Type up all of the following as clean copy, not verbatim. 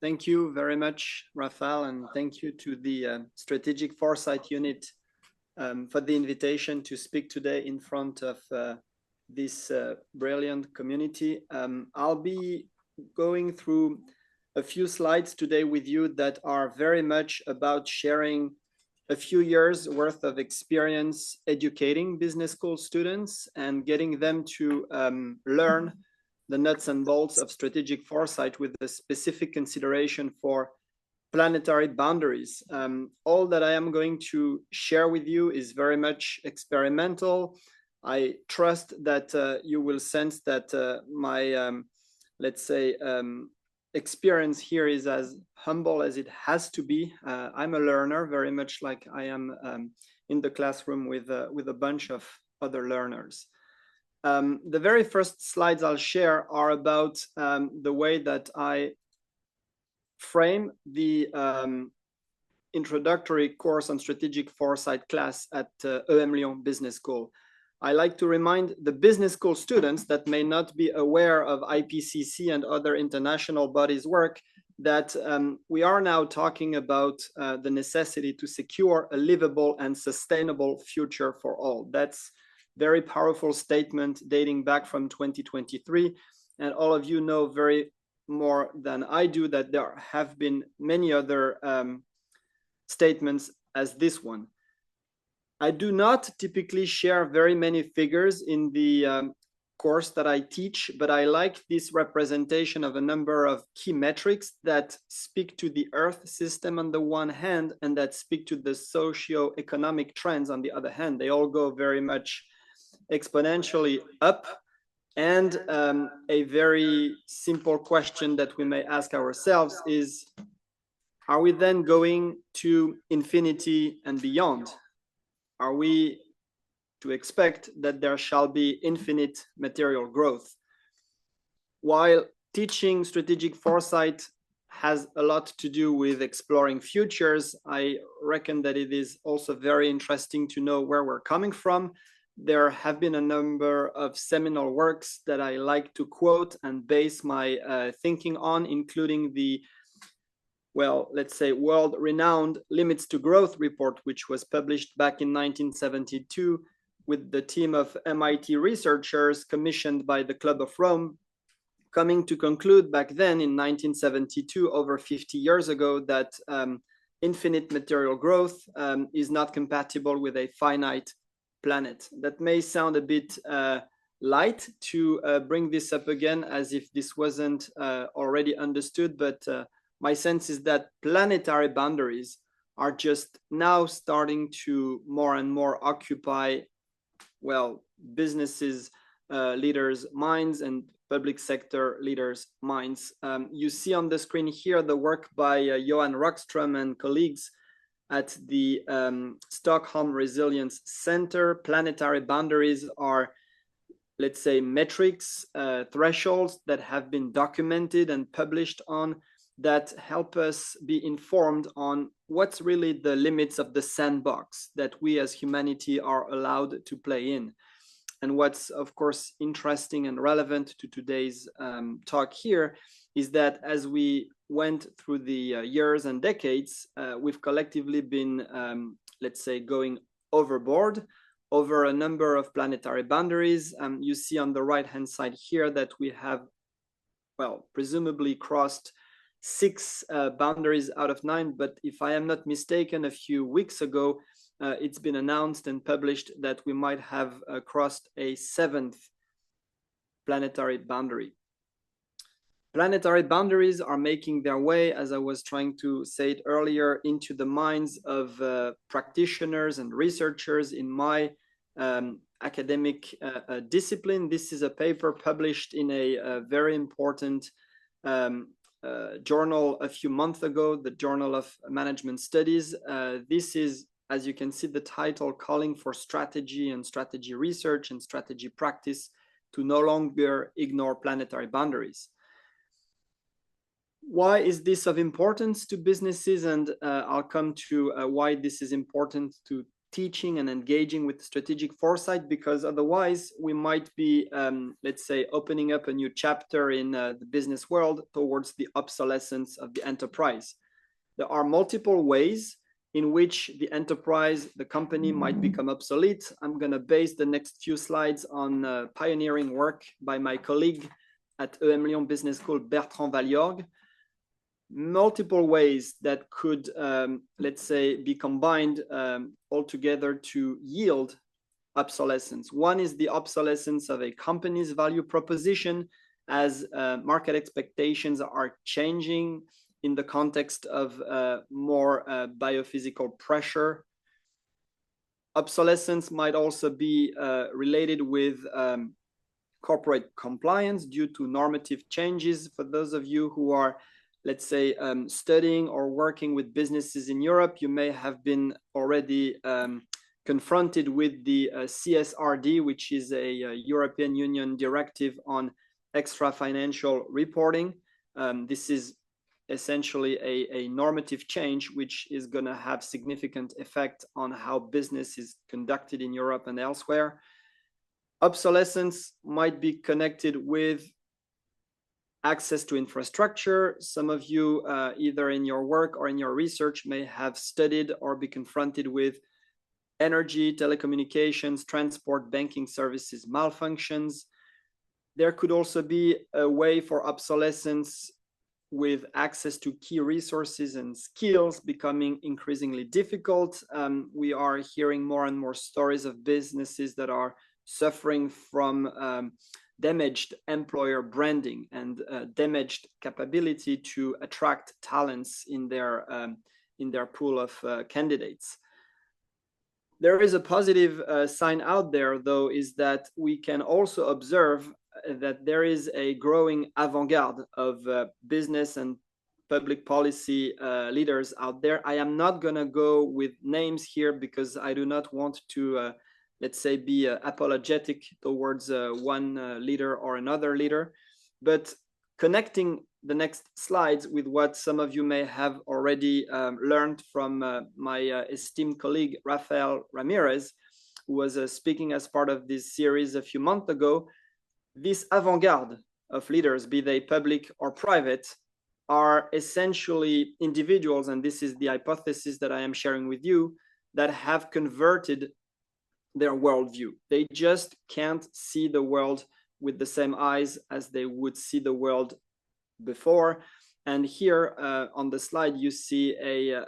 Thank you very much, Rafael, and thank you to the Strategic Foresight Unit for the invitation to speak today in front of this brilliant community. I'll be going through a few slides today with you that are very much about sharing a few years worth of experience educating business school students and getting them to learn the nuts and bolts of strategic foresight with a specific consideration for planetary boundaries. All that I am going to share with you is very much experimental. I trust that you will sense that my, let's say, experience here is as humble as it has to be. I'm a learner, very much like I am in the classroom with a bunch of other learners. The very first slides I'll share are about the way that I frame the introductory course on strategic foresight class at EM Lyon Business School. I like to remind the business school students that may not be aware of IPCC and other international bodies' work that we are now talking about the necessity to secure a livable and sustainable future for all. That's very powerful statement dating back from 2023. And all of you know very more than I do that there have been many other statements as this one. I do not typically share very many figures in the course that I teach, but I like this representation of a number of key metrics that speak to the Earth system on the one hand, and that speak to the socio-economic trends on the other hand. They all go very much exponentially up. And a very simple question that we may ask ourselves is, are we then going to infinity and beyond? Are we to expect that there shall be infinite material growth? While teaching strategic foresight has a lot to do with exploring futures, I reckon that it is also very interesting to know where we're coming from. There have been a number of seminal works that I like to quote and base my thinking on, including the, well, let's say, world-renowned Limits to Growth report, which was published back in 1972 with the team of MIT researchers commissioned by the Club of Rome, coming to conclude back then in 1972, over 50 years ago, that infinite material growth is not compatible with a finite planet. That may sound a bit light to bring this up again as if this wasn't already understood, but my sense is that planetary boundaries are just now starting to more and more occupy, well, businesses, leaders' minds and public sector leaders' minds. You see on the screen here the work by Johan Rockström and colleagues at the Stockholm Resilience Center. Planetary boundaries are, let's say, metrics, thresholds that have been documented and published on that help us be informed on what's really the limits of the sandbox that we as humanity are allowed to play in. And what's, of course, interesting and relevant to today's talk here is that as we went through the years and decades, we've collectively been, let's say, going overboard over a number of planetary boundaries. You see on the right-hand side here that we have, well, presumably crossed 6 boundaries out of 9, but if I am not mistaken, a few weeks ago, it's been announced and published that we might have crossed a 7th planetary boundary. Planetary boundaries are making their way, as I was trying to say it earlier, into the minds of practitioners and researchers in my academic discipline. This is a paper published in a very important journal a few months ago, the Journal of Management Studies. This is, as you can see, the title, Calling for Strategy and Strategy Research and Strategy Practice to No Longer Ignore Planetary Boundaries. Why is this of importance to businesses? And I'll come to why this is important to teaching and engaging with strategic foresight, because otherwise we might be, let's say, opening up a new chapter in the business world towards the obsolescence of the enterprise. There are multiple ways in which the enterprise, the company, might become obsolete. I'm going to base the next few slides on pioneering work by my colleague at EM Lyon Business School, Bertrand Valliorgue. Multiple ways that could, let's say, be combined all together to yield obsolescence. One is the obsolescence of a company's value proposition as market expectations are changing in the context of more biophysical pressure. Obsolescence might also be related with corporate compliance due to normative changes. For those of you who are, let's say, studying or working with businesses in Europe, you may have been already confronted with the CSRD, which is a European Union directive on extra financial reporting. This is essentially a normative change, which is going to have significant effect on how business is conducted in Europe and elsewhere. Obsolescence might be connected with access to infrastructure. Some of you, either in your work or in your research, may have studied or be confronted with energy, telecommunications, transport, banking services malfunctions. There could also be a way for obsolescence with access to key resources and skills becoming increasingly difficult. We are hearing more and more stories of businesses that are suffering from damaged employer branding and damaged capability to attract talents in their pool of candidates. There is a positive sign out there, though, is that we can also observe that there is a growing avant-garde of business and public policy leaders out there. I am not going to go with names here because I do not want to let's say, be apologetic towards one leader or another leader. But connecting the next slides with what some of you may have already learned from my esteemed colleague, Rafael Ramirez, who was speaking as part of this series a few months ago, this avant-garde of leaders, be they public or private, are essentially individuals, and this is the hypothesis that I am sharing with you, that have converted their worldview. They just can't see the world with the same eyes as they would see the world before. And here on the slide, you see a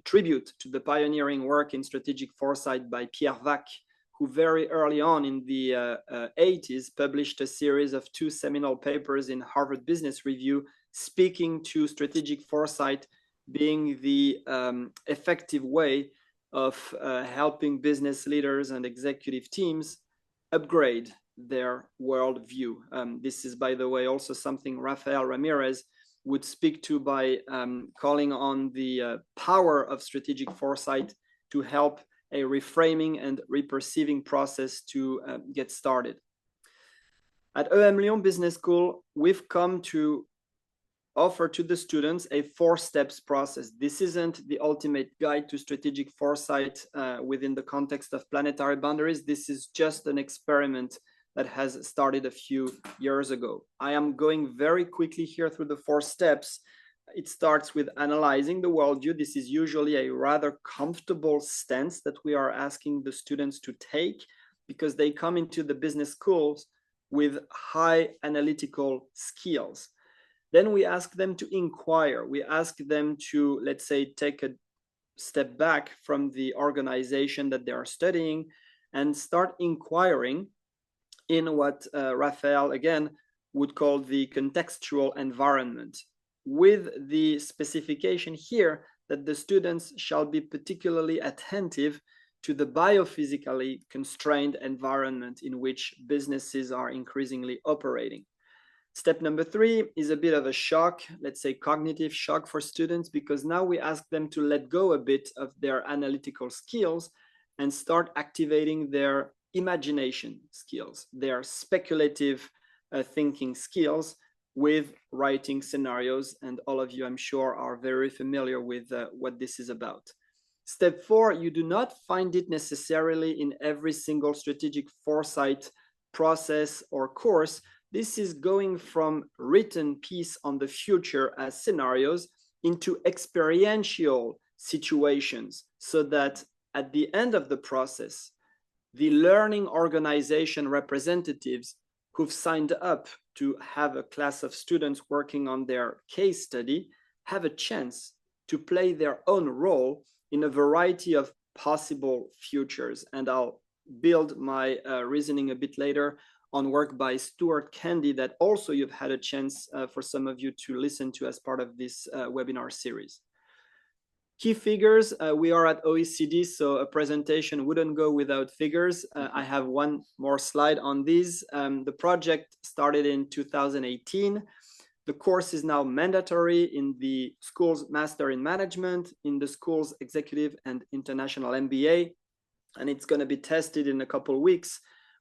tribute to the pioneering work in strategic foresight by Pierre Vac, who very early on in the 80s published a series of 2 seminal papers in Harvard Business Review, speaking to strategic foresight being the effective way of helping business leaders and executive teams upgrade their worldview. This is, by the way, also something Rafael Ramirez would speak to by calling on the power of strategic foresight to help a reframing and reperceiving process to get started. At EM Lyon Business School, we've come to offer to the students a 4-steps process. This isn't the ultimate guide to strategic foresight within the context of planetary boundaries. This is just an experiment that has started a few years ago. I am going very quickly here through the 4 steps. It starts with analyzing the worldview. This is usually a rather comfortable stance that we are asking the students to take because they come into the business schools with high analytical skills. Then we ask them to inquire. We ask them to, let's say, take a step back from the organization that they are studying and start inquiring in what Raphael, again, would call the contextual environment, with the specification here that the students shall be particularly attentive to the biophysically constrained environment in which businesses are increasingly operating. Step number 3 is a bit of a shock, let's say cognitive shock for students, because now we ask them to let go a bit of their analytical skills and start activating their imagination skills, their speculative thinking skills with writing scenarios. And all of you, I'm sure, are very familiar with what this is about. Step 4, you do not find it necessarily in every single strategic foresight process or course. This is going from written piece on the future as scenarios into experiential situations, so that at the end of the process, the learning organization representatives who've signed up to have a class of students working on their case study have a chance to play their own role in a variety of possible futures. And I'll build my reasoning a bit later on work by Stuart Candy that also you've had a chance for some of you to listen to as part of this webinar series. Key figures, we are at OECD, so a presentation wouldn't go without figures. I have one more slide on these. The project started in 2018. The course is now mandatory in the school's Master in Management, in the school's Executive and International MBA, and it's going to be tested in a couple of weeks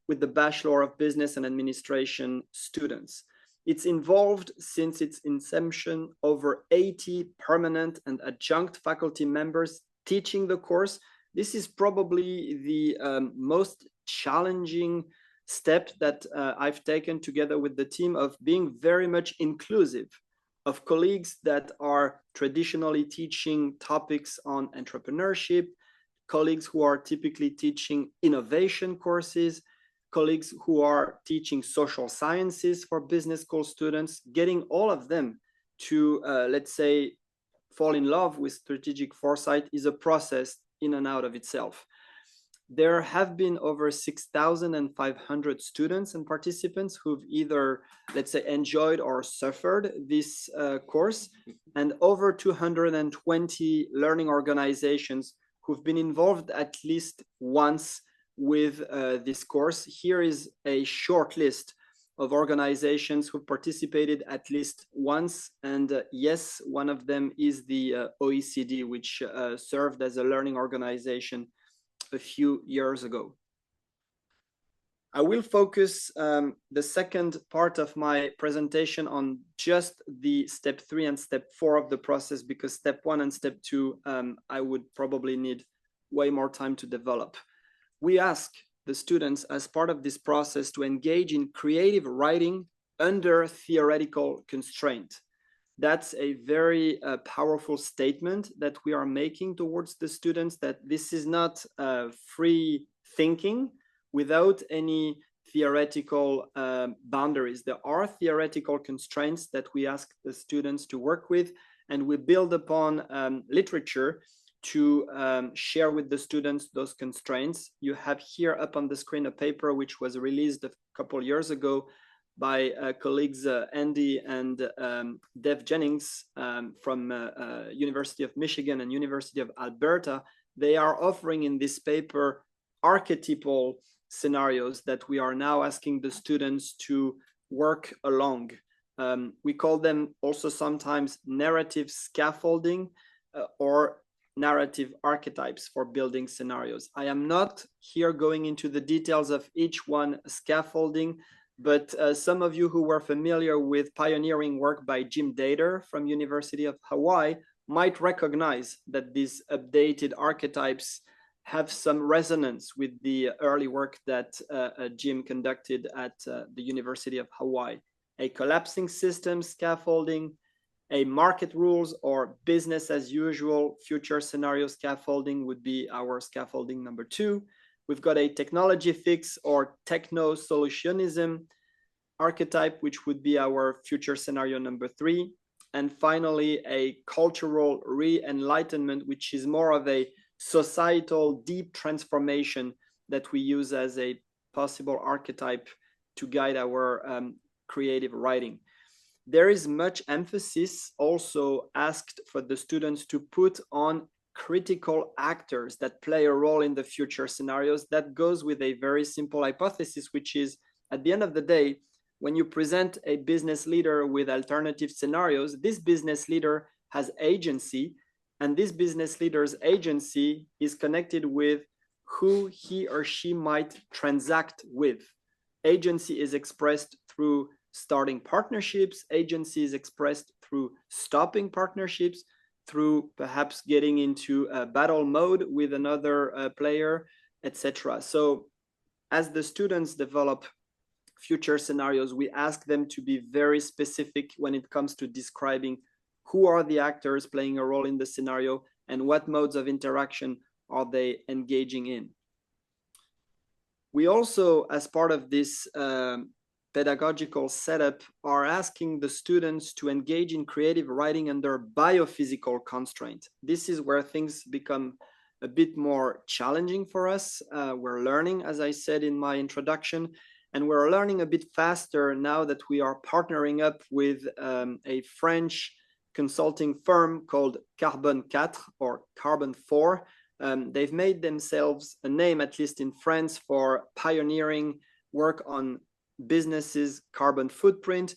with the Bachelor of Business and Administration students. It's involved since its inception over 80 permanent and adjunct faculty members teaching the course. This is probably the most challenging step that I've taken together with the team, of being very much inclusive of colleagues that are traditionally teaching topics on entrepreneurship, colleagues who are typically teaching innovation courses, colleagues who are teaching social sciences for business school students. Getting all of them to, let's say, fall in love with strategic foresight is a process in and out of itself. There have been over 6,500 students and participants who've either, let's say, enjoyed or suffered this course, and over 220 learning organizations who've been involved at least once with this course. Here is a short list of organizations who participated at least once, and yes, one of them is the OECD, which served as a learning organization a few years ago. I will focus the second part of my presentation on just the step 3 and step 4 of the process, because step 1 and step 2 I would probably need way more time to develop. We ask the students as part of this process to engage in creative writing under theoretical constraint. That's a very powerful statement that we are making towards the students, that this is not free thinking without any theoretical boundaries. There are theoretical constraints that we ask the students to work with, and we build upon literature to share with the students those constraints. You have here up on the screen a paper which was released a couple years ago by colleagues Andy and Dev Jennings from University of Michigan and University of Alberta. They are offering in this paper archetypal scenarios that we are now asking the students to work along. We call them also sometimes narrative scaffolding or narrative archetypes for building scenarios. I am not here going into the details of each one scaffolding, but some of you who were familiar with pioneering work by Jim Dater from University of Hawaii might recognize that these updated archetypes have some resonance with the early work that Jim conducted at the University of Hawaii. A collapsing system scaffolding, a market rules or business as usual future scenario scaffolding would be our scaffolding number 2. We've got a technology fix or techno-solutionism archetype, which would be our future scenario number 3. And finally, a cultural re-enlightenment, which is more of a societal deep transformation that we use as a possible archetype to guide our creative writing. There is much emphasis also asked for the students to put on critical actors that play a role in the future scenarios. That goes with a very simple hypothesis, which is, at the end of the day, when you present a business leader with alternative scenarios, this business leader has agency, and this business leader's agency is connected with who he or she might transact with. Agency is expressed through starting partnerships. Agency is expressed through stopping partnerships. through perhaps getting into a battle mode with another player, etc. So as the students develop future scenarios, we ask them to be very specific when it comes to describing who are the actors playing a role in the scenario and what modes of interaction are they engaging in. We also, as part of this pedagogical setup, are asking the students to engage in creative writing under biophysical constraint. This is where things become a bit more challenging for us. We're learning, as I said in my introduction, and we're learning a bit faster now that we are partnering up with a French consulting firm called Carbon 4 or Carbon 4. They've made themselves a name, at least in France, for pioneering work on businesses' carbon footprint.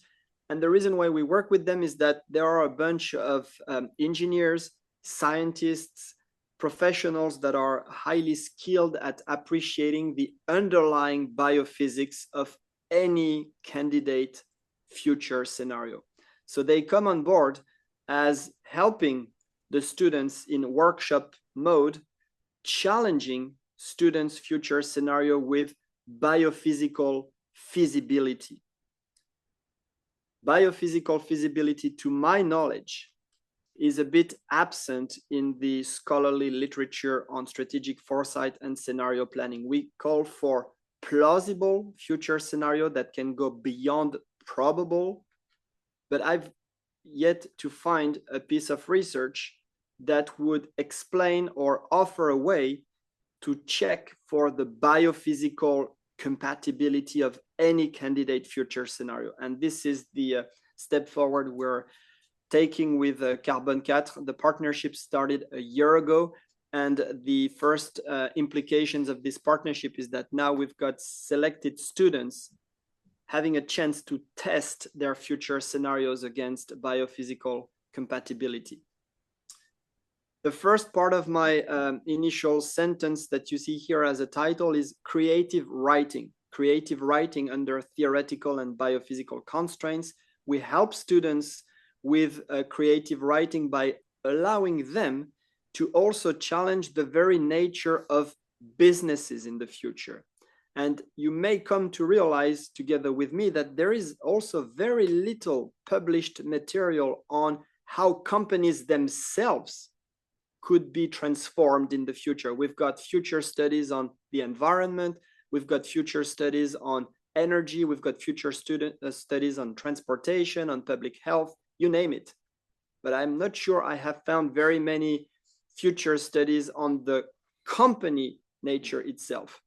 And the reason why we work with them is that there are a bunch of engineers, scientists, professionals that are highly skilled at appreciating the underlying biophysics of any candidate future scenario. So they come on board as helping the students in workshop mode, challenging students' future scenario with biophysical feasibility. Biophysical feasibility, to my knowledge, is a bit absent in the scholarly literature on strategic foresight and scenario planning. We call for plausible future scenario that can go beyond probable, but I've yet to find a piece of research that would explain or offer a way to check for the biophysical compatibility of any candidate future scenario. And this is the step forward we're taking with Carbon 4. The partnership started a year ago, and the first implications of this partnership is that now we've got selected students having a chance to test their future scenarios against biophysical compatibility. The first part of my initial sentence that you see here as a title is creative writing. Creative writing under theoretical and biophysical constraints. We help students with creative writing by allowing them to also challenge the very nature of businesses in the future. And you may come to realize together with me that there is also very little published material on how companies themselves could be transformed in the future. We've got future studies on the environment, we've got future studies on energy, we've got future studies on transportation, on public health, you name it. But I'm not sure I have found very many future studies on the company nature itself.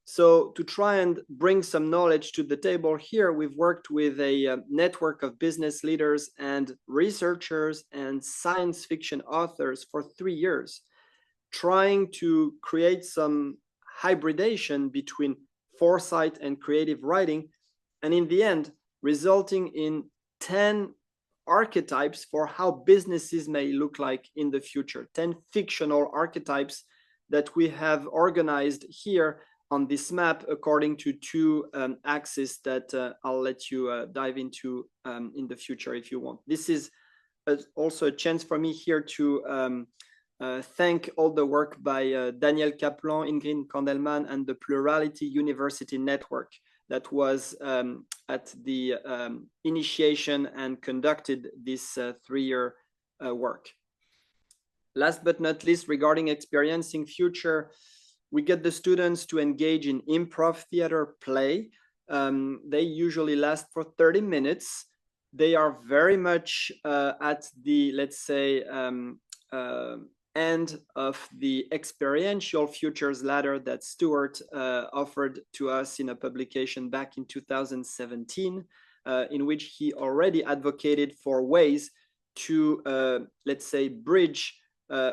So to try and bring some knowledge to the table here, we've worked with a network of business leaders and researchers and science fiction authors for 3 years, trying to create some hybridation between foresight and creative writing, and in the end, resulting in 10 archetypes for how businesses may look like in the future, 10 fictional archetypes that we have organized here on this map according to two axes that I'll let you dive into in the future if you want. This is also a chance for me here to thank all the work by Daniel Kaplan, Ingrid Kandelman, and the Plurality University Network that was at the initiation and conducted this 3-year work. Last but not least, regarding experiencing future, we get the students to engage in improv theater play. They usually last for 30 minutes. They are very much at the, let's say, end of the experiential futures ladder that Stuart offered to us in a publication back in 2017, in which he already advocated for ways to, let's say, bridge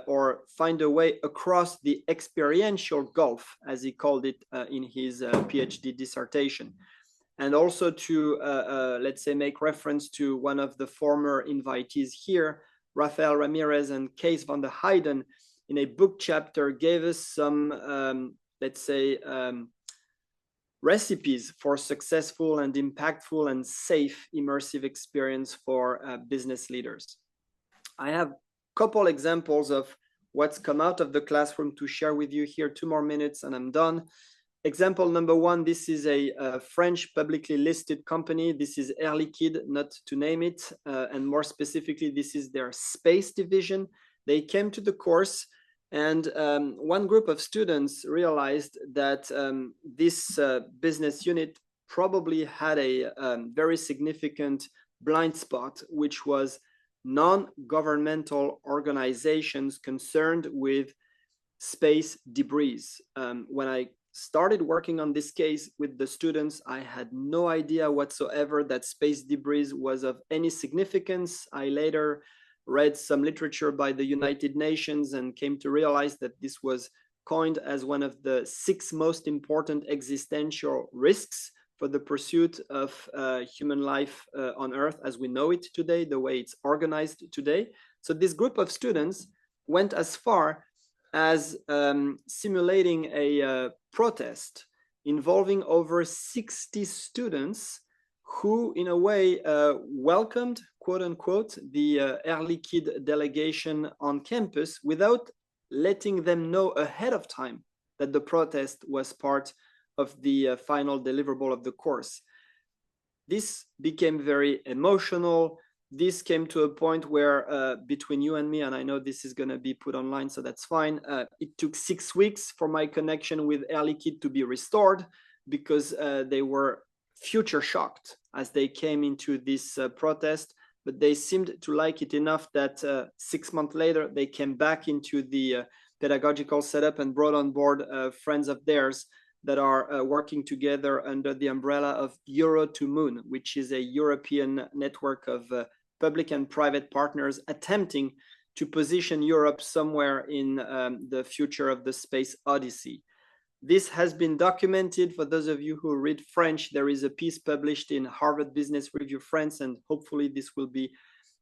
or find a way across the experiential gulf, as he called it in his PhD dissertation. And also to, let's say, make reference to one of the former invitees here, Rafael Ramirez and Kees van der Heijden, in a book chapter, gave us some, let's say, recipes for successful and impactful and safe immersive experience for business leaders. I have couple examples of what's come out of the classroom to share with you here. 2 more minutes and I'm done. Example number one, this is a French publicly listed company. This is Air Liquide, not to name it. And more specifically, this is their space division. They came to the course and one group of students realized that this business unit probably had a very significant blind spot, which was non-governmental organizations concerned with space debris. When I started working on this case with the students, I had no idea whatsoever that space debris was of any significance. I later read some literature by the United Nations and came to realize that this was coined as one of the 6 most important existential risks for the pursuit of human life on Earth as we know it today, the way it's organized today. So this group of students went as far as simulating a protest involving over 60 students who, in a way, welcomed, quote unquote, the Air Liquide delegation on campus without letting them know ahead of time that the protest was part of the final deliverable of the course. This became very emotional. This came to a point where between you and me, and I know this is going to be put online, so that's fine. It took 6 weeks for my connection with Air Liquide to be restored because they were future shocked as they came into this protest, but they seemed to like it enough that 6 months later, they came back into the pedagogical setup and brought on board friends of theirs that are working together under the umbrella of Euro to Moon, which is a European network of public and private partners attempting to position Europe somewhere in the future of the space odyssey. This has been documented. For those of you who read French, there is a piece published in Harvard Business Review France, and hopefully this will be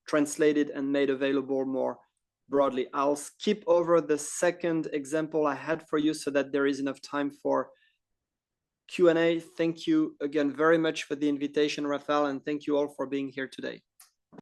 translated and made available more broadly. I'll skip over the second example I had for you so that there is enough time for Q&A. Thank you again very much for the invitation, Rafael, and thank you all for being here today.